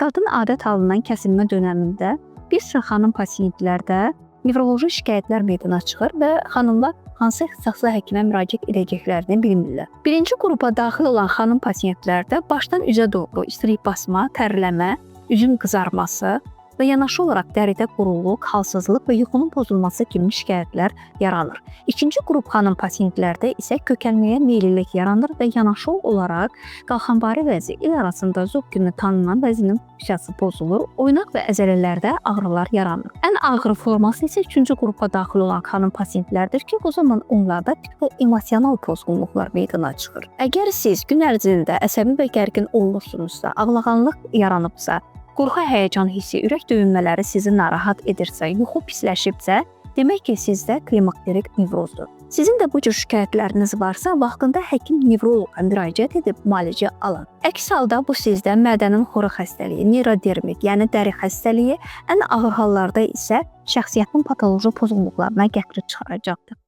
Qadın adət halından kəsilmə dönəmində bir sıra xanım pasiyentlərdə nevroloji şikayətlər meydana çıxır və xanımlar hansı ixtisaslı həkimə müraciət edəcəklərini bilmirlər. Birinci qrupa daxil olan xanım pasiyentlərdə başdan üzə doğru istilik basma, tərləmə, üzün qızarması və yanaşı olaraq dəridə quruluq, halsızlıq və yuxunun pozulması kimi şikayətlər yaranır. İkinci qrup xanım pasiyentlərdə isə kökəlməyə meyillilik yaranır və yanaşı olaraq qalxanvari vəzi il arasında zoq kimi tanınan vəzinin funksiyası pozulur, oynaq və əzələlərdə ağrılar yaranır. Ən ağır forması isə üçüncü qrupa daxil olan xanım pasiyentlərdir ki, o zaman onlarda emosional pozğunluqlar meydana çıxır. Əgər siz gün ərzində əsəbi və gərgin olursunuzsa, ağlağanlıq yaranıbsa, qorxu, həyəcan hissi, ürək döyünmələri sizi narahat edirsə, yuxu pisləşibsə, demək ki, sizdə klimakterik nevrozdur. Sizin də bu cür şikayətləriniz varsa, vaxtında həkim nevroloqa müraciət edib müalicə alın. Əks halda bu sizdə mədənin xoru xəstəliyi, neurodermit, yəni dəri xəstəliyi, ən ağır hallarda isə şəxsiyyətin patoloji pozğunluqlarına gətirib çıxaracaqdır.